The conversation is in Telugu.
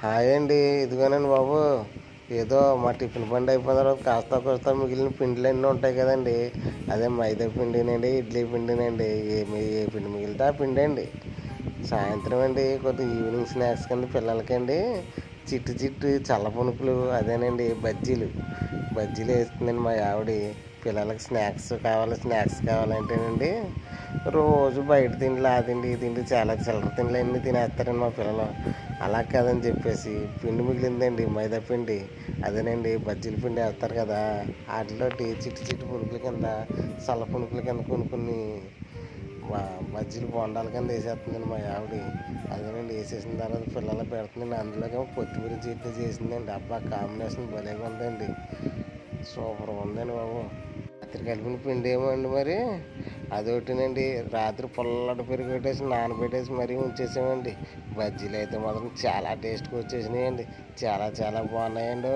హాయ్ అండి. ఇదిగోనండి బాబు, ఏదో మా టిఫిన్ బండి అయిపోయిన తర్వాత కాస్త కోస్తా మిగిలిన పిండిలు అన్నీ ఉంటాయి కదండి. అదే మైదా పిండినండి, ఇడ్లీ పిండినండి, ఏ పిండి మిగిలితే ఆ పిండి అండి. సాయంత్రం అండి కొద్దిగా ఈవినింగ్ స్నాక్స్ కింద పిల్లలకండి చిట్టు చిట్టు చల్ల పునుకులు, అదేనండి బజ్జీలు వేస్తుందండి మా ఆవిడ. పిల్లలకి స్నాక్స్ కావాలంటేనండి రోజు బయట తిండి, ఆ తిండి ఈ తిండి, చాలా చిల్లర తిండిలు అన్నీ తినేస్తారండి మా పిల్లలు. అలా కాదని చెప్పేసి పిండి మిగిలిందండి, మైదా పిండి, అదేనండి బజ్జీల పిండి వేస్తారు కదా, వాటితోటి చిట్టు చిట్టు పునుకుల కింద, చల్ల పునుకుల కింద కొనుక్కుని బజ్జీలు బొండాల కింద వేసేస్తుందండి మా ఆవిడ. అదేనండి వేసేసిన తర్వాత పిల్లలు పెడుతుందండి. అందులోకి కొత్తిమీర చట్నీ చేసిందండి. అబ్బా, కాంబినేషన్ భలేగా ఉందండి, సూపర్గా ఉందండి బాబు. రాత్రి కలిపిన పిండి ఏమో అండి మరి అదొకటినండి. రాత్రి పుల్లటి పెరుగు పెట్టేసి నానబెట్టేసి మరీ ఉంచేసామండి. బజ్జీలు అయితే మాత్రం చాలా టేస్ట్గా వచ్చేసినాయండి. చాలా చాలా బాగున్నాయండి.